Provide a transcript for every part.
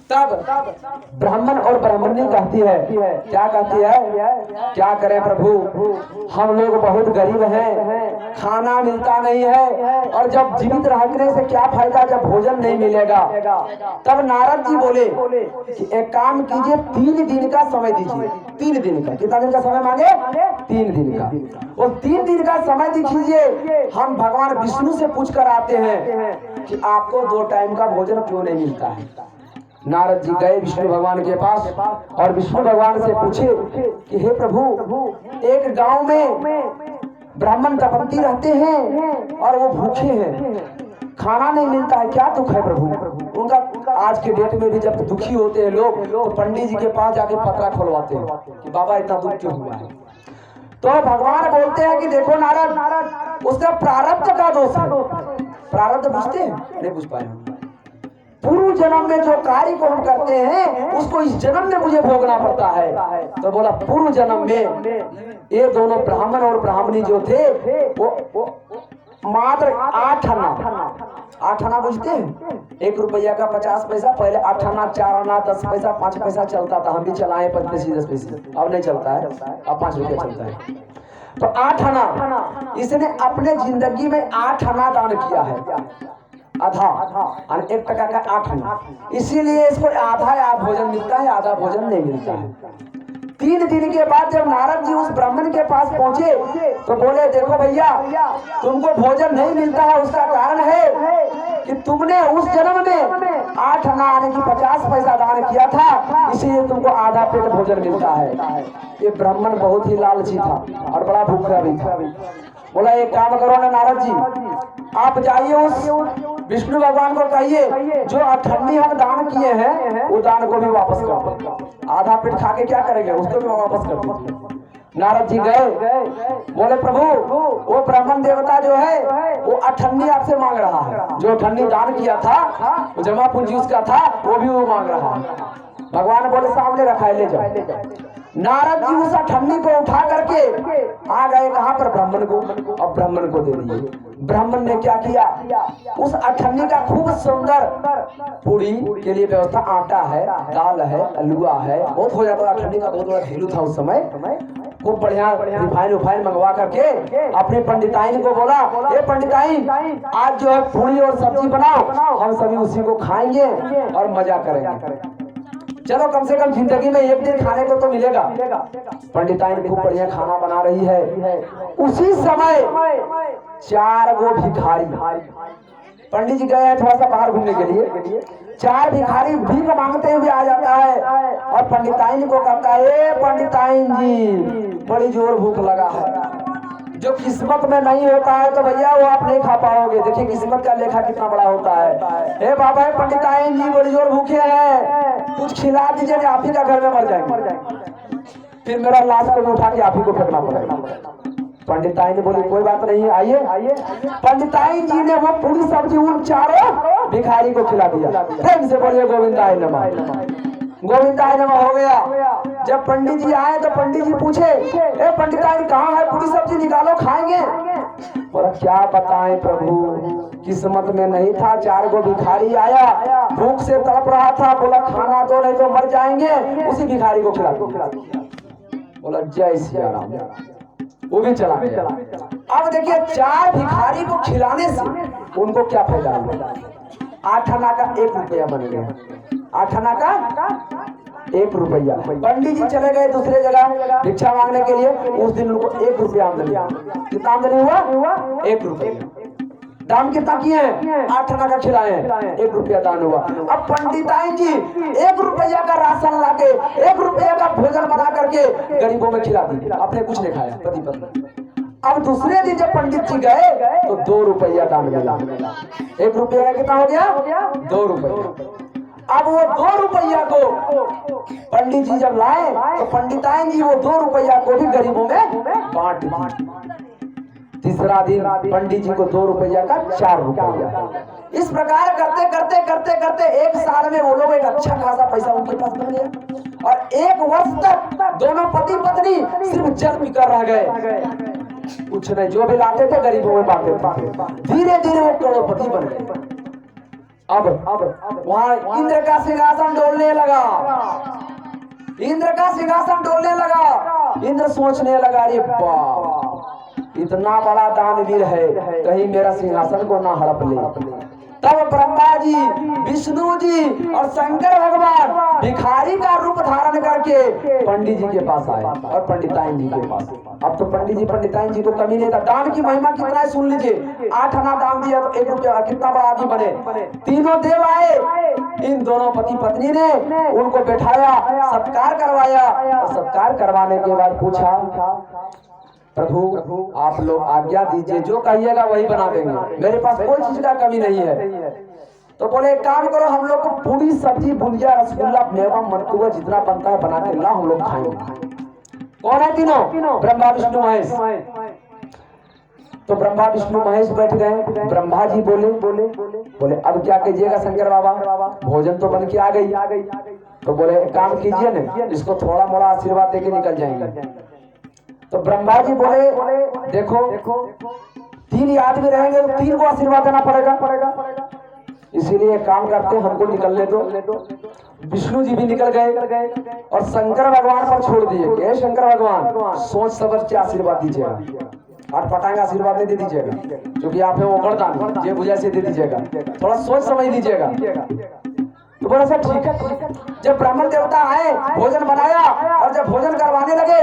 तब ब्राह्मण और ब्राह्मणी कहती है, क्या कहती है, क्या करें प्रभु, हम लोग बहुत गरीब हैं, खाना मिलता नहीं है, और जब जीवित रहने से क्या फायदा जब भोजन नहीं मिलेगा। तब नारद जी बोले कि एक काम कीजिए, 3 दिन का समय दीजिए। 3 दिन का, कितना दिन का समय मांगे? 3 दिन का। और 3 दिन का समय दीजिए, हम भगवान विष्णु से पूछ कर आते हैं कि आपको 2 टाइम का भोजन क्यों नहीं मिलता है। नारद जी गए विष्णु भगवान के पास और विष्णु भगवान से पूछे कि हे प्रभु, एक गांव में ब्राह्मण दंपति रहते हैं और वो भूखे हैं, खाना नहीं मिलता है, क्या दुख है प्रभु उनका। आज के डेट में भी जब दुखी होते हैं लोग तो पंडित जी के पास जाके पतरा खोलवाते हैं कि बाबा इतना दुख क्यों हुआ है। तो भगवान बोलते हैं कि देखो नारद, उसका प्रारब्ध का दोष है। प्रारब्ध बुझते हैं? नहीं बुझ पाए। पूर्व जन्म में जो कार्य को हम करते हैं उसको इस जन्म में मुझे भोगना पड़ता है। तो बोला पूर्व जन्म में ये दोनों ब्राह्मण और ब्राह्मणी जो थे वो मात्र 8 आना बुझते हैं? 1 रुपया का 50 पैसा, पहले 8 आना, 4 आना, 10 पैसा, 5 पैसा चलता था। हम भी चलाए 5 पैसे 10 पैसे, अब नहीं चलता है, अब 5 रुपया चलता है। तो 8 आना, इसने अपने जिंदगी में 8 आना दान किया है, आधा, 1 टका का 8 आना। इसीलिए इसको आधा भोजन मिलता है, आधा भोजन नहीं मिलता है। 3 दिन के बाद जब नारद जी उस ब्राह्मण के पास पहुंचे तो बोले देखो भैया, तुमको भोजन नहीं मिलता है, उसका कारण है कि तुमने उस जन्म में 8 आना यानी कि 50 पैसा दान किया था, इसीलिए तुमको आधा पेट भोजन मिलता है। ये ब्राह्मण बहुत ही लालची था और बड़ा भूखा भी था। बोला एक काम करो ना नारद जी, आप जाइए उस विष्णु भगवान को कहिए जो 8 हम दान किए हैं वो दान को भी वापस कर दो। आधा पेट खा के क्या करेंगे, उसको भी वापस कर दो। नारद जी गए, बोले प्रभु वो ब्राह्मण देवता जो है वो 8 आपसे मांग रहा है, जो 8 दान किया था जमा पूंजी उसका था, वो भी वो मांग रहा है। भगवान बोले सामने रखा है, ले जाओ। नारद जी उस 8 को उठा करके आ गए कहां पर, ब्राह्मण को, और ब्राह्मण को दे दिए। ब्राह्मण ने क्या किया, उस 8 का खूब सुंदर पूरी के लिए व्यवस्था, आटा है, दाल है, अलुआ है, बहुत हो जाता। 8 का बहुत बड़ा ढेलू था उस समय, खूब बढ़िया रिफाइन मंगवा करके अपने पंडिताइन को बोला, ये पंडिताइन आज जो है पूरी और सब्जी बनाओ, हम सभी उसी को खाएंगे और मजा करेंगे। चलो कम से कम जिंदगी में 1 दिन खाने को तो मिलेगा। पंडिताइन खूब बढ़िया खाना बना रही है। उसी समय 4 वो भिखारी, पंडित जी गए हैं थोड़ा सा बाहर घूमने के लिए, 4 भिखारी भीख मांगते हुए आ जाता है और पंडिताइन को कहता है, पंडिताइन जी बड़ी जोर भूख लगा है, जो किस्मत में नहीं होता है तो भैया वो आप नहीं खा पाओगे। देखिए किस्मत का लेखा कितना बड़ा होता है। हे बाबा पंडिताइन जी बड़ी जोर भूखे हैं, कुछ खिला दीजिए, आप ही का घर में मर जाएंगे, फिर मेरा लाश को उठा के आप ही को फेंकना पड़ेगा। पंडिताइन ने बोली कोई बात नहीं है, आइए। पंडिताइन जी ने वो पूरी सब्जी उन 4 भिखारी को खिला दिया। फिर से बोलिए गोविंदाय नमः, गोविंदाय नमः हो गया। जब पंडित जी आए तो पंडित जी पूछे, ए पंडिताइन कहाँ है, पूरी सब्जी निकालो खाएंगे। बोला क्या बताएं प्रभु, किस्मत में नहीं था। 4 को भिखारी आया, भूख से तड़प रहा था, बोला खाना तो नहीं तो मर जाएंगे, उसी भिखारी को खिला दिया। बोला जय सिया राम, वो भी चला गया। अब देखिए 4 भिखारी को खिलाने से उनको क्या फायदा हुआ। 8 आना का 1 रुपया बन गया, 8 आना का 1 रुपया। पंडित जी चले गए दूसरे जगह भिक्षा मांगने के लिए, उस दिन उनको 1 रुपया आमदनी। कितना आमदनी हुआ? 1 रुपया। दान कितना किए हैं? 8 आना का खिलाए हैं, 1 रुपया दान हुआ। अब पंडिताइन जी 1 रुपया का राशन लाके 1 रुपया का भोजन बना करके गरीबों में खिला दी, आपने कुछ नहीं खाया पति पत्नी। अब दूसरे दिन जब पंडित जी गए तो 2 रुपया दान मिला। 1 रुपया का कितना हो गया? 2 रुपया। अब वो 2 रुपया को पंडित जी जब लाए तो पंडिताइन जी वो 2 रुपया को भी गरीबों में बांट दी। तीसरा दिन पंडित जी को 2 रुपया का 4 रुपया। इस प्रकार करते 1 साल में वो लोग एक अच्छा खासा पैसा उनके पास बन गया और 1 वर्ष तक दोनों पति पत्नी सिर्फ जल पीकर रह गए, कुछ नहीं, जो भी लाते थे गरीबों में बांटते थे। धीरे धीरे वो करोड़पति बन गए। अब वहां इंद्र का सिंहासन डोलने लगा, इंद्र का सिंहासन डोलने लगा। इंद्र सोचने लगा, अरे बाप, इतना बड़ा दानवीर है, कहीं मेरा सिंहासन को ना हड़प ले। तब ब्रह्मा जी, विष्णु जी और शंकर भगवान भिखारी का रूप धारण करके पंडित जी के पास आए और पंडिताइन जी के पास। अब तो पंडित जी पंडिताइन जी को कमी नहीं था। दान की महिमा कितना है सुन लीजिए। 8 आना दान दिया तो 1 रुपया, कितना बड़ा आदमी बने। तीनों देव आए, इन दोनों पति पत्नी ने उनको बैठाया, सत्कार करवाया और सत्कार करवाने के बाद पूछा, प्रभु आप लोग आज्ञा दीजिए, जो कहिएगा वही बना देंगे, मेरे पास कोई चीज का कमी नहीं है। तो बोले एक काम करो, हम लोग को पूरी सब्जी, बुंदिया, रसगुल्ला, मेवा, मटकुआ जितना बनता है बना के ला, हम लोग खाएंगे। कौन है तीनों? ब्रह्मा विष्णु महेश। तो ब्रह्मा विष्णु महेश बैठ गए। ब्रह्मा जी बोले अब क्या कीजिएगा शंकर बाबा, भोजन तो बन के आ गई। तो बोले एक काम कीजिए ना, इसको थोड़ा मोड़ा आशीर्वाद देके निकल जाएंगे। तो ब्रह्मा जी बोले देखो 3 आदमी रहेंगे तो 3 को आशीर्वाद देना पड़ेगा, इसीलिए काम करते हमको निकलने दो। विष्णु जी भी निकल गए और शंकर भगवान पर छोड़ दिए। शंकर भगवान सोच समझ के आशीर्वाद दीजिएगा, और पटांग आशीर्वाद नहीं दे दीजिएगा, क्योंकि आप है वो वरदान, जे बुझा से दे दीजिएगा, थोड़ा सोच समझ दीजिएगा। तो बोला सर ठीक है। जब ब्राह्मण देवता आए, भोजन बनाया और जब भोजन करवाने लगे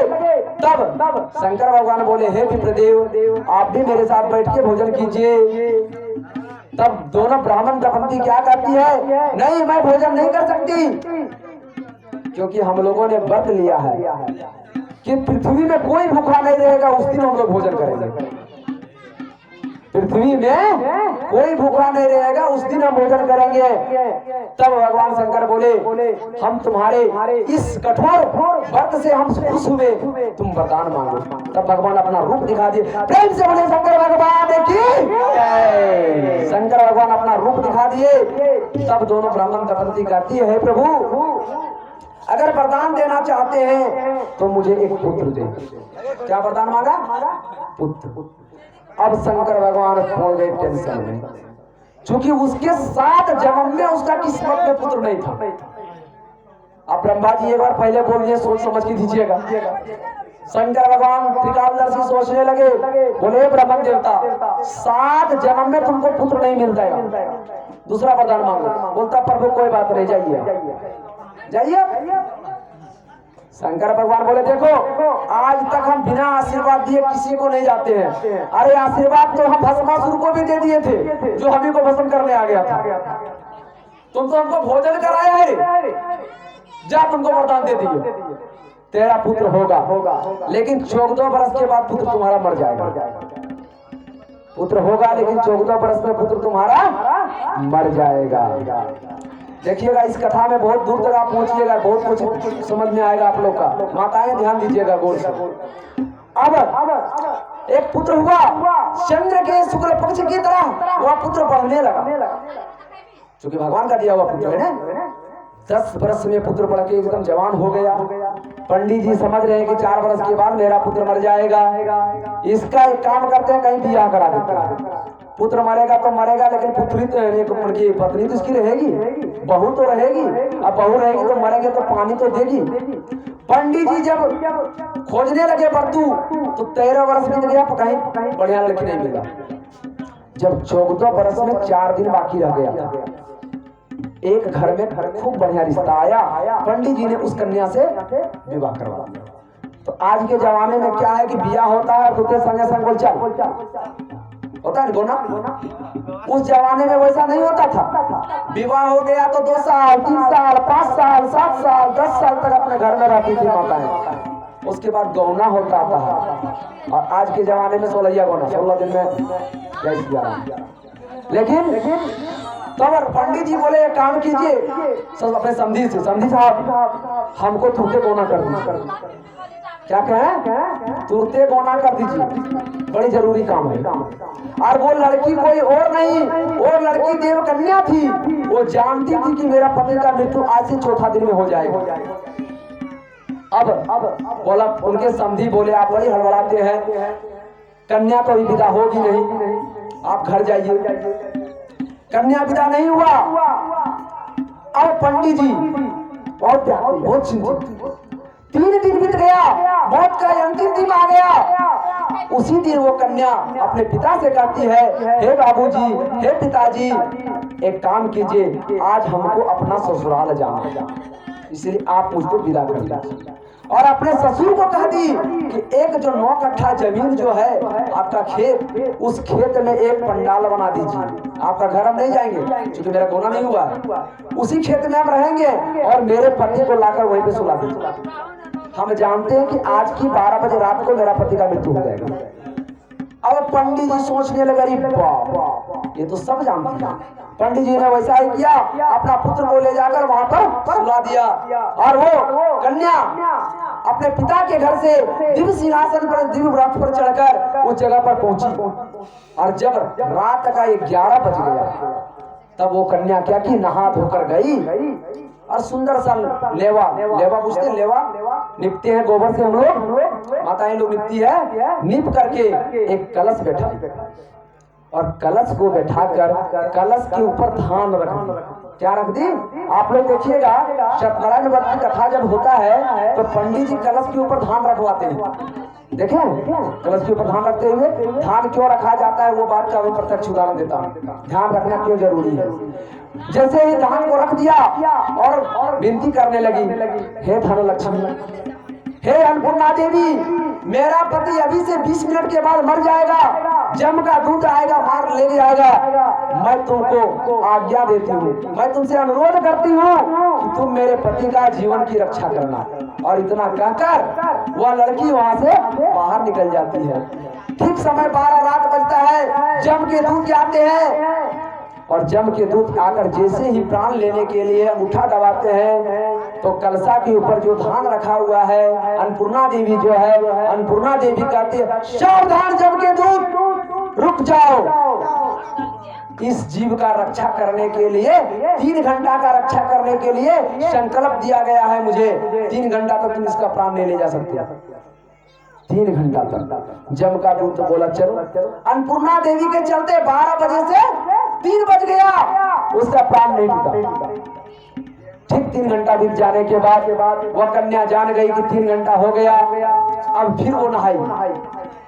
तब शंकर भगवान बोले, हे विप्रदेव आप भी मेरे साथ बैठ के भोजन कीजिए। तब दोनों ब्राह्मण दंपति क्या करती है, नहीं मैं भोजन नहीं कर सकती, क्योंकि हम लोगों ने व्रत लिया है कि पृथ्वी में कोई भूखा नहीं रहेगा, उस दिन हम लोग भोजन करेंगे। पृथ्वी में कोई भूखा नहीं रहेगा, उस दिन हम भोजन करेंगे। तब भगवान शंकर बोले, हम तुम्हारे इस कठोर व्रत से हम खुश हुए, तुम वरदान मांगो। तब भगवान अपना रूप दिखा दिए। प्रेम से बोले शंकर भगवान की जय। शंकर भगवान अपना रूप दिखा दिए। तब दोनों ब्राह्मण दंपति कहती है, हे प्रभु अगर वरदान देना चाहते हैं तो मुझे एक पुत्र दे। क्या वरदान मांगा? पुत्र। अब शंकर भगवान पड़ गए टेंशन में, क्योंकि उसके 7 जन्म में उसका किस्मत में पुत्र नहीं था। अब ब्रह्मा जी एक बार पहले बोल दिए, सोच समझ के दीजिएगा। शंकर भगवान त्रिकालदर्शी सोचने लगे, बोले ब्रह्म देवता 7 जन्म में तुमको पुत्र नहीं मिल जाएगा, दूसरा वरदान मांगो। बोलता प्रभु कोई बात नहीं, जाइए। शंकर भगवान बोले देखो आज तक हम बिना आशीर्वाद दिए किसी को नहीं जाते हैं। अरे आशीर्वाद तो हम भस्मासुर को भी दे दिए थे, जो हमी को भस्म करने आ गया था। तुम तो हमको भोजन कराया है, जा तुमको वरदान दे दिए, तेरा पुत्र होगा, लेकिन 14 वर्ष के बाद पुत्र तुम्हारा मर जाएगा। पुत्र होगा लेकिन 14 वर्ष में पुत्र तुम्हारा मर जाएगा। देखिएगा इस कथा में बहुत दूर तक आप पहुंचिएगा, बहुत कुछ समझ में आएगा आप लोग का। माताएं ध्यान दीजिएगा गौर से। अब एक पुत्र हुआ, चंद्र के शुक्ल पक्ष की तरह वह पुत्र बढ़ने लगा, क्योंकि भगवान का दिया हुआ पुत्र है ना। 10 वर्ष में पुत्र बढ़ के एकदम जवान हो गया। पंडित जी समझ रहे हैं कि 4 वर्ष के बाद मेरा पुत्र मर जाएगा, इसका एक काम करते हैं कहीं बियाह करा देते हैं। पुत्र मरेगा तो मरेगा, लेकिन पुत्री तो उनकी पत्नी तो इसकी रहेगी, बहू तो रहेगी। अब बहू रहेगी तो मरेंगे तो पानी तो देगी। पंडित जी जब खोजने लगे बर्तू तो 13 वर्ष बीत गया, कहीं बढ़िया लड़की नहीं मिला। जब 14 वर्ष में 4 दिन बाकी रह गया, एक घर में खूब बढ़िया रिश्ता आया। पंडित जी ने उस कन्या से विवाह करवा दिया। तो आज के जमाने में क्या है कि बियाह होता है तो संगे संग बोल चल होता है ना। उस जमाने में वैसा नहीं होता था। विवाह हो गया तो 2 साल 3 साल 5 साल 7 साल 10 साल तक अपने घर में रहती थी माताएं, उसके बाद गौना होता था। और आज के जमाने में 16 गौना, 16 दिन में 11। लेकिन तो पंडित जी बोले एक काम कीजिए, सब अपने समझी साहब हमको तुरते गौना कर दीजिए। क्या कहें? तुरते गौना कर दीजिए, बड़ी जरूरी काम है। और वो लड़की कोई और नहीं, वो लड़की देव कन्या थी। वो जानती थी कि मेरा पति का मृत्यु आज से 4था दिन में हो जाएगा। अब बोला उनके समधी बोले आप बड़ी हड़बड़ाते हैं, कन्या तो विदा होगी नहीं, आप घर जाइए। कन्या विदा नहीं हुआ। अब पंडित जी बहुत व्याकुल, बहुत चिंतित। 3 दिन बीत गया, मौत का अंतिम दिन आ गया। उसी दिन वो कन्या अपने पिता से कहती है, हे बाबूजी, हे पिताजी, एक काम कीजिए, आज हमको अपना ससुराल जाना, इसलिए आप मुझको विदा कर दीजिए। और अपने ससुर को कह दी कि एक जो 9 कट्ठा जमीन जो है आपका खेत, उस खेत में एक पंडाल बना दीजिए। आपका घर हम नहीं जाएंगे क्योंकि मेरा गोना नहीं हुआ है, उसी खेत में हम रहेंगे और मेरे पति को लाकर वहीं पे सुला दीजिए। हम जानते हैं कि आज की 12 बजे रात को मेरा पति का मृत्यु हो जाएगा। अब पंडित जी सोचने लगे, ये तो सब जानते हैं। पंडित जी ने वैसा ही किया, अपना पुत्र को ले जाकर वहां पर सुला दिया और वो कन्या अपने पिता के घर से दिव्य सिंहासन पर, दिव्य रथ पर चढ़कर उस जगह पर पहुंची। और जब रात का 11 बज गया, तब वो कन्या क्या की, नहा धोकर गई और सुंदर सा लेवा पूछते, लेवा निपते हैं गोबर से हम लोग, माताएं लोग निपती है, निप करके एक कलश बैठा और कलश को बैठाकर कलश के ऊपर धान रख दी। क्या रख दी? आप लोग देखिएगा, सत्यनारायण व्रत की कथा जब होता है तो पंडित जी कलश के ऊपर धान रखवाते हैं। देखें, कलश के ऊपर धान रखते हुए, धान क्यों रखा जाता है वो बात का मैं प्रत्यक्ष उदाहरण देता हूँ, ध्यान रखना क्यों जरूरी है। जैसे ही धान को रख दिया और विनती करने लगी, हे धनलक्ष्मी, हे अन्नपूर्णा देवी, मेरा पति अभी से 20 मिनट के बाद मर जाएगा, जम का दूत आएगा, मार ले जाएगा। मैं तुमको आज्ञा देती हूँ, मैं तुमसे अनुरोध करती हूँ कि तुम मेरे पति का जीवन की रक्षा करना। और इतना कहकर वह लड़की वहां से बाहर निकल जाती है। ठीक समय 12 रात बजता है, जम के दूत आते हैं और जम के दूत आकर जैसे ही प्राण लेने के लिए अंगूठा दबाते हैं तो कलशा के ऊपर जो धान रखा हुआ है, अन्नपूर्णा देवी जो है, अन्नपूर्णा देवी कहती है, सावधान जम के दूत, रुक जाओ। इस जीव का रक्षा करने के लिए 3 घंटा का रक्षा करने के लिए संकल्प दिया गया है मुझे। 3 घंटा तक तुम इसका प्राण नहीं ले जा सकते। 3 घंटा तक जम का दूत बोला चलो। अन्नपूर्णा देवी के चलते 12 बजे से 3 बज गया, उसका प्राण नहीं टूटा। ठीक 3 घंटा बीत जाने के बाद वह कन्या जान गई कि 3 घंटा हो गया। अब फिर वो नहाई,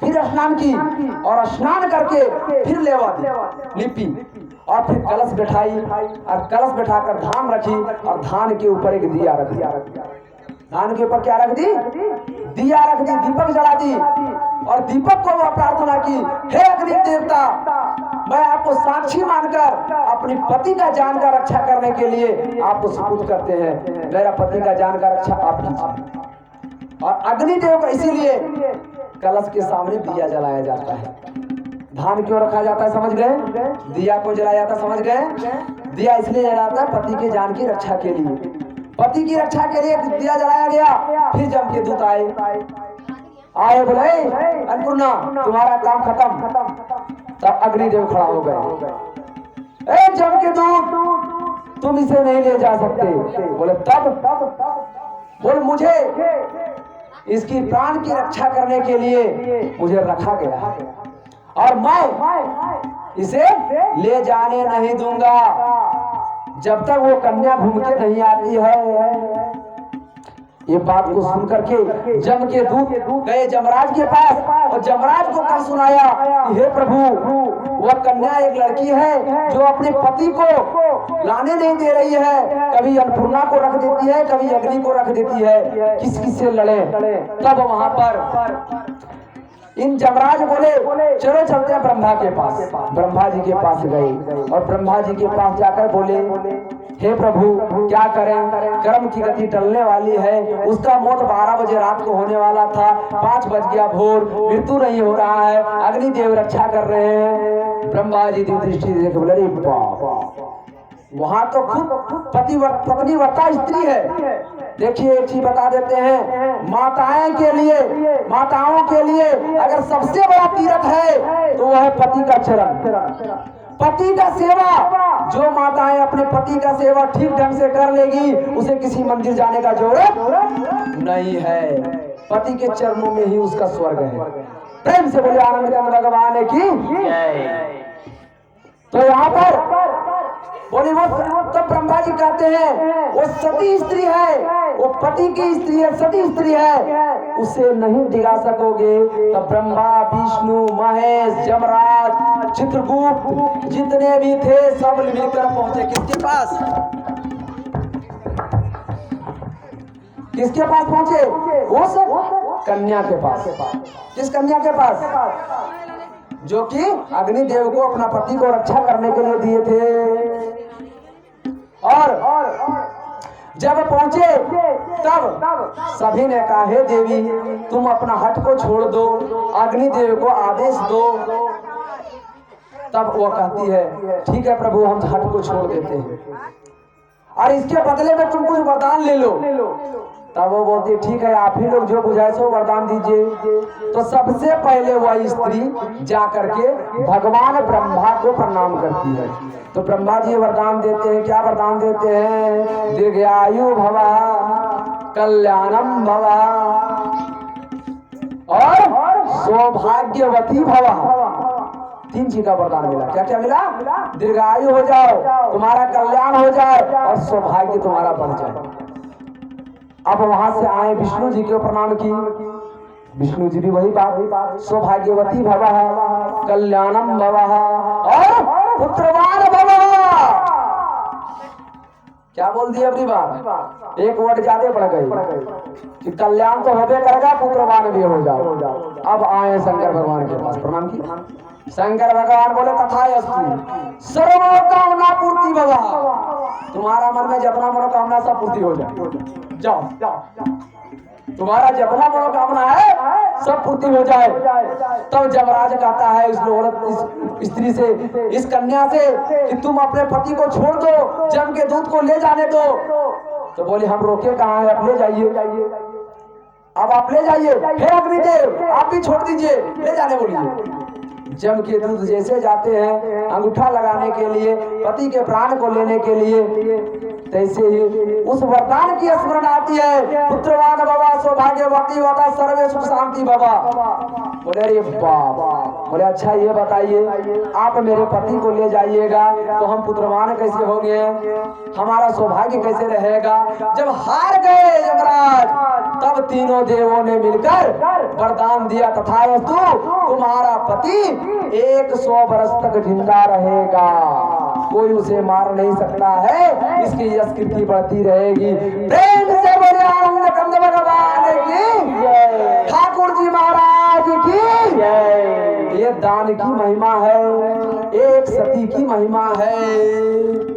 फिर स्नान की और स्नान करके फिर लेवा दी, लिपी और फिर कलश बैठाई और कलश बैठाकर धान रखी और धान के ऊपर एक दिया रख दिया। धान के ऊपर क्या रख दी? दिया रख दी, दीपक जला दी और दीपक को वह प्रार्थना की, हे अग्नि देवता, मैं आपको साक्षी मानकर अपने पति का जान का रक्षा करने के लिए आपको सुपुर्द करते हैं। मेरा पति का जान का रक्षा आप कीजिए। और अग्निदेव को इसीलिए कलश के सामने दिया जलाया जाता है। धान क्यों रखा जाता है समझ गए? दिया को जलाया जाता समझ गए? दिया इसलिए जलाता है पति के जान की रक्षा के लिए। पति की रक्षा के लिए दिया जलाया गया। फिर जम के दूत आए बोले, अन्नपूर्णा तुम्हारा काम खत्म। तब अग्निदेव खड़ा हो गए, ए जम के दूत, तुम इसे नहीं ले जा सकते। बोले तब बोल, मुझे इसकी प्राण की रक्षा करने के लिए मुझे रखा गया है और मैं इसे ले जाने नहीं दूंगा जब तक वो कन्या घूम के नहीं आती है। ये बात को सुन करके जम के दूत गए जमराज के पास और जमराज को क्या सुनाया कि हे प्रभु, वह कन्या एक लड़की है जो अपने पति को लाने नहीं दे रही है, कभी अन्नपूर्णा को रख देती है, कभी अग्नि को रख देती है, किस किस से लड़े। तब वहां पर इन जमराज बोले चलो चलते हैं ब्रह्मा के पास। ब्रह्मा जी के पास गए और ब्रह्मा जी के पास जाकर बोले, हे प्रभु क्या करें, कर्म की गति टलने वाली है, उसका मौत 12 बजे रात को होने वाला था, 5 बज गया भोर, मृत्यु नहीं हो रहा है, अग्निदेव रक्षा कर रहे हैं। ब्रह्मा जी की दृष्टि देख बोले, अरे बाप, वहां तो खुद पत्नीव्रता स्त्री है। देखिए एक चीज बता देते हैं, माताओं के लिए अगर सबसे बड़ा तीर्थ है तो वह है पति का चरण, पति का सेवा। जो माताएं अपने पति का सेवा ठीक ढंग से कर लेगी, उसे किसी मंदिर जाने का जरूरत नहीं है, पति के चरणों में ही उसका स्वर्ग है। प्रेम से बोले आनंद भगवान की। तो यहाँ पर बोले वो तो ब्रह्मा जी कहते हैं वो सती स्त्री है, वो पति की स्त्री है, सती स्त्री है, उसे नहीं डिगा सकोगे। तो ब्रह्मा विष्णु महेश यमराज चित्रगुप्त जितने भी थे सब मिलकर पहुंचे किसके पास? किसके पास पहुंचे? उस कन्या के पास। किस कन्या के पास? जो कि अग्निदेव को अपना पति को रक्षा करने के लिए दिए थे। और जब पहुंचे तब सभी ने कहा हे देवी तुम अपना हट को छोड़ दो, अग्निदेव को आदेश दो। तब वो कहती है ठीक है प्रभु हम हट को छोड़ देते हैं और इसके बदले में तुम कुछ वरदान ले लो। तब वो बोलती है ठीक है आप ही लोग जो बुझाए सो वरदान दीजिए। तो सबसे पहले वह स्त्री जा करके भगवान ब्रह्मा को प्रणाम करती है। तो ब्रह्मा जी वरदान देते हैं। क्या वरदान देते हैं? दीर्घायु भवा कल्याणम भवा और सौभाग्यवती भवा। 3 चीज का वरदान मिला। क्या क्या मिला? दीर्घायु हो जाओ, तुम्हारा कल्याण हो जाए और सौभाग्य तुम्हारा बढ़ जाए। अब वहां से आए विष्णु जी को प्रणाम की। विष्णु जी भी वही बात सौभाग्यवती भवः कल्याणम भवः और पुत्रवान भवः। क्या बोल दिया अपनी बात? एक वर्ड ज्यादा पड़ गई कि कल्याण तो होबे करेगा, पुत्रवान भी हो जाओ। अब आए शंकर भगवान के पास प्रणाम की। शंकर भगवान बोले तथास्तु सर्वकामना पूर्ति भवः। तुम्हारा मन में जितना मनोकामना सब पूर्ति हो जाए। जाओ तुम्हारा जितना मनोकामना है सब पूर्ति हो जाए। तब जमराज कहता है इस औरत इस स्त्री से, इस कन्या से कि तुम अपने पति को छोड़ दो, जम के दूध को ले जाने दो। तो बोले हम रोके कहाँ है, अब ले जाइए। अब आप ले जाइए। हे अग्निदेव आप भी छोड़ दीजिए, ले जाने बोलिए। जम के दूध जैसे जाते हैं अंगूठा लगाने के लिए, पति के प्राण को लेने के लिए, तैसे ही उस वरदान की स्मरण आती है पुत्रवान बाबा सौभाग्यवती बाबा सर्वे सुख शांति बाबा। बोले अरे बाबा, बोले अच्छा ये बताइए आप मेरे पति को ले जाइएगा तो हम पुत्रवान कैसे होंगे, हमारा सौभाग्य कैसे रहेगा। जब हार गए यमराज तब तीनों देवों ने मिलकर वरदान दिया तथास्तु तुम्हारा पति 100 वर्ष तक जिंदा रहेगा, कोई उसे मार नहीं सकता है, इसकी यश कीर्ति बढ़ती रहेगी। प्रेम से बोले आनंद कंद भगवान की, ठाकुर जी महाराज की। ये दान की महिमा है, एक सती की महिमा है।